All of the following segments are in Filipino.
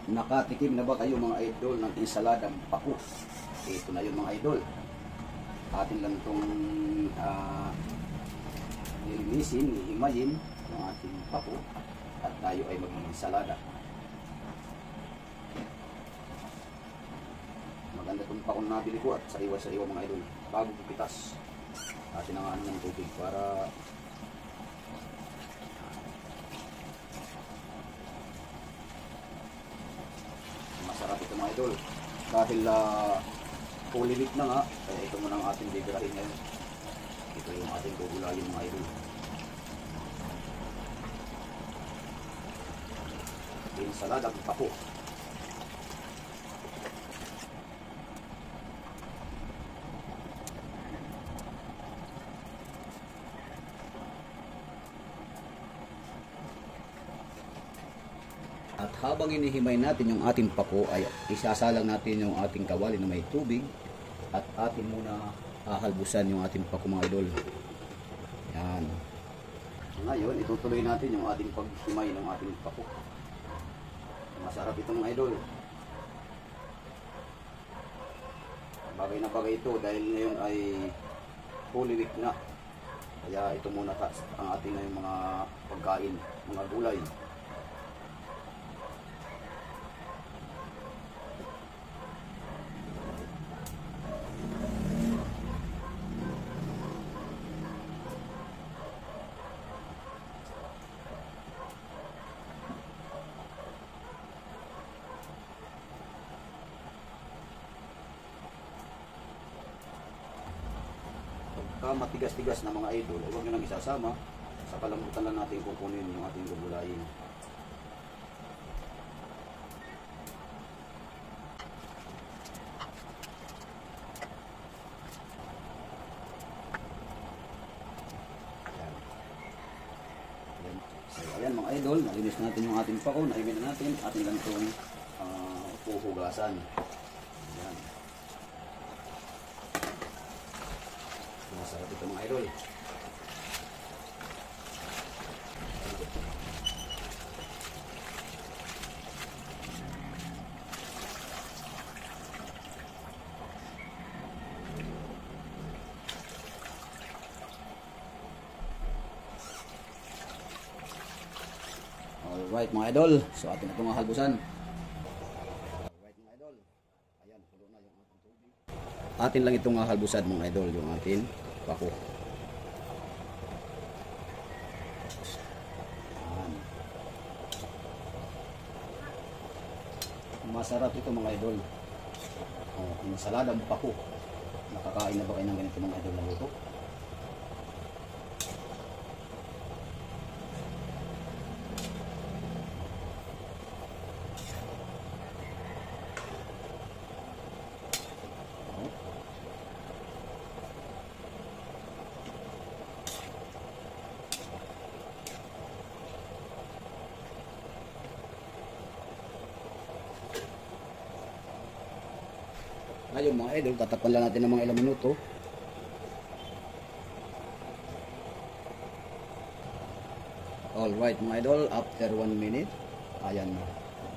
Nakatikim na ba kayo mga idol ng ensaladang pako? Ito na yun mga idol. Atin lang itong nilinisin, hihimayin ng ating pako at tayo ay mag-ensalada. Maganda itong pako na nabili ko at sariwa-sariwa mga idol. Bago pipitas, atin ang ano ng tubig para masarap ito mga idol. Dahil fully week na nga, kaya ito muna ang ating bibirahin ngayon. Ito yung ating gugulayin mga idol. Ensaladang pako. At habang inihimay natin yung ating pako ay isasalang natin yung ating kawali na may tubig at atin muna hahalbusan yung ating pako mga idol. Yan. Ngayon itutuloy natin yung ating paghimay ng ating pako. Masarap ito mga idol. Bagay na bagay ito dahil ngayon ay Holy Week na. Kaya ito muna ang ating ngayong mga pagkain, mga gulay. Matigas-tigas na mga idol, huwag nyo nang isasama. Sa kalambutan lang natin kukunin yung ating gugulayin. Ayan. So, ayan mga idol, nalinis natin yung ating pako, naimin na natin, ating lang itong puhugasan. Ayan. Masarap ito mga idol. Alright mga idol, so atin itong halbusan. Alright mga idol, ayan, pulo na yung ating tubig. Atin lang itong halbusan mga idol, yung atin pako. Masarap ito mga idol. Ensaladang pako. Nakakain na ba kayo ng ganito mga idol na luto? Ngayon mga idol, tatakpan lang natin ng mga ilang minuto. Alright mga idol, after 1 minute, ayan na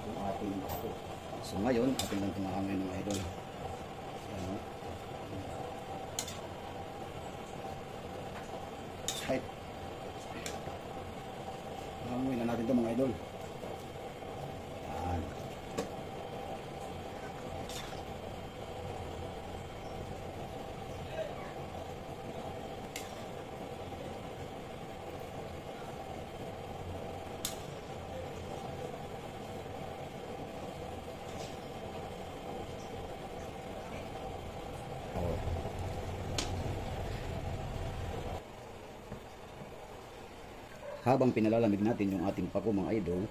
yung ating pako. So ngayon, ating lang tumahangin mga idol. Ayan. Right. Hanguin na natin ito mga idol. Ayan. Habang pinalalamig natin yung ating pako mga idol,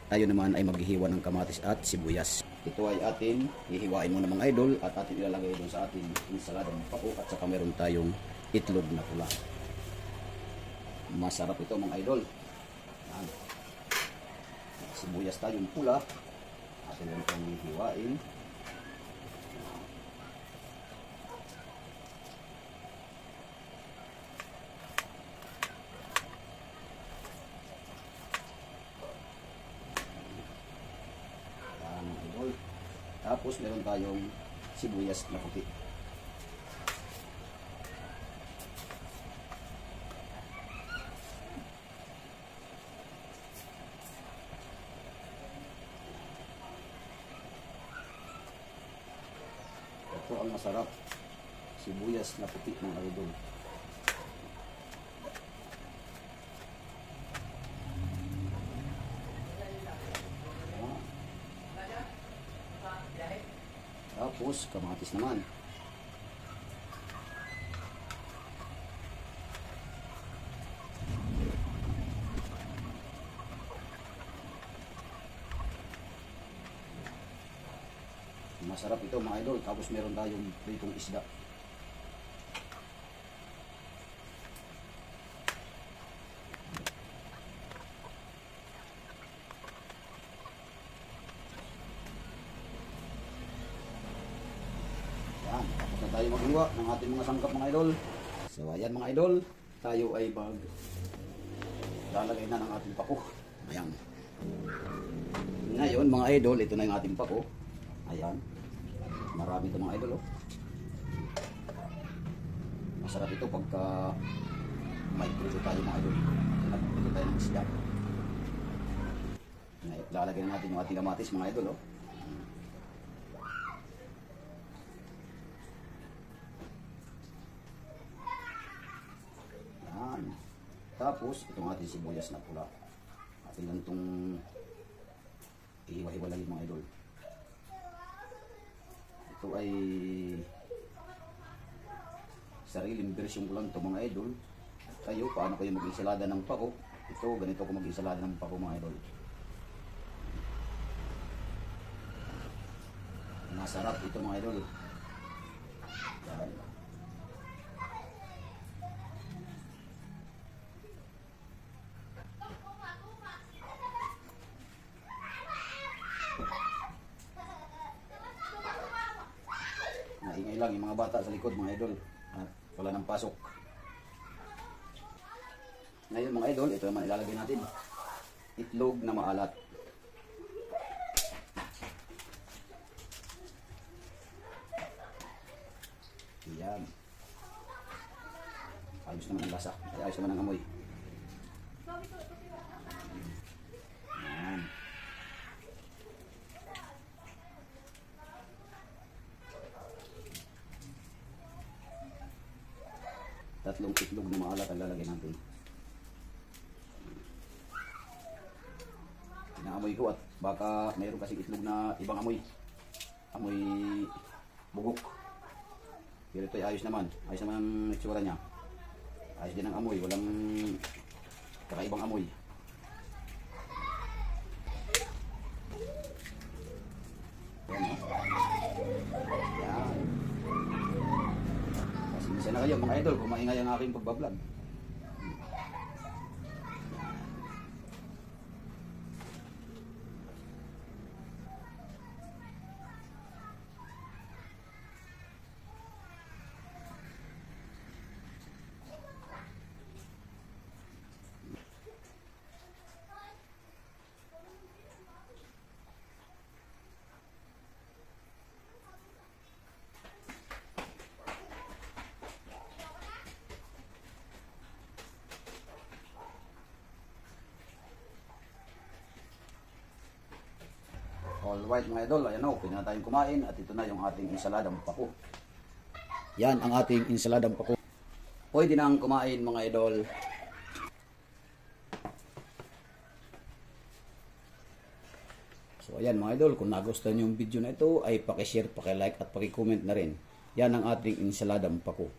tayo naman ay maghihiwa ng kamatis at sibuyas. Ito ay atin hihiwain muna mga idol at atin ilalagay doon sa ating ensaladang pako at saka meron tayong itlog na pula. Masarap ito mga idol. Yan. Sibuyas tayong pula, atin lang itong hihiwain. Tapos meron tayong sibuyas na puti. Ito ang masarap, sibuyas na puti mga idol. Tapos kamatis naman. Masarap ito mga idol. Tapos meron tayong pritong isda. Yan, tapos na tayo maghiwa ng ating mga sangkap mga idol. So ayan mga idol, tayo ay lalagay na ng ating pako. Ayan. Ngayon mga idol, ito na yung ating pako. Ayan. Marami ito mga idol. Oh. Masarap ito pagka may prito tayo mga idol. At prito tayo ng isda. Lalagay na natin yung ating kamatis mga idol. Oh. Yan. Tapos itong ating sibuyas na pula. Atin lang itong ihiwa-hiwalayin mga idol. Ito ay sariling version ko lang ito mga idol. Kayo, paano kayo mag-insalada ng pako? Ito, ganito ko mag-insalada ng pako mga idol. Masarap ito mga idol. Yan. Naingay lang yung mga bata sa likod mga idol at wala nang pasok. Ngayon mga idol, ito naman ilalagay natin itlog na maalat. Yan. Ayos naman ang lasa, ayos naman ang amoy. Yan. Tatlong itlog na maalat ang lalagay natin. Inaamoy ko at baka mayroon kasi itlog na ibang amoy. Amoy bugok. Pero ito ay ayos naman. Ayos naman ang itsura niya. Ayos din ang amoy. Walang kakaibang amoy. Yan o. Yan. Pasensya na kayo mga idol kung maingay ang aking pagbablog. Alright mga idol, ayan o, pwede na tayong kumain at ito na yung ating insaladang pako. Yan ang ating insaladang pako. Pwede nang kumain mga idol. So ayan mga idol, kung nagustuhan nyo yung video na ito ay pakishare, pakilike at pakicomment na rin. Yan ang ating insaladang pako.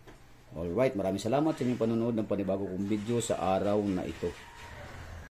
Alright, maraming salamat sa inyong panonood ng panibago kong video sa araw na ito.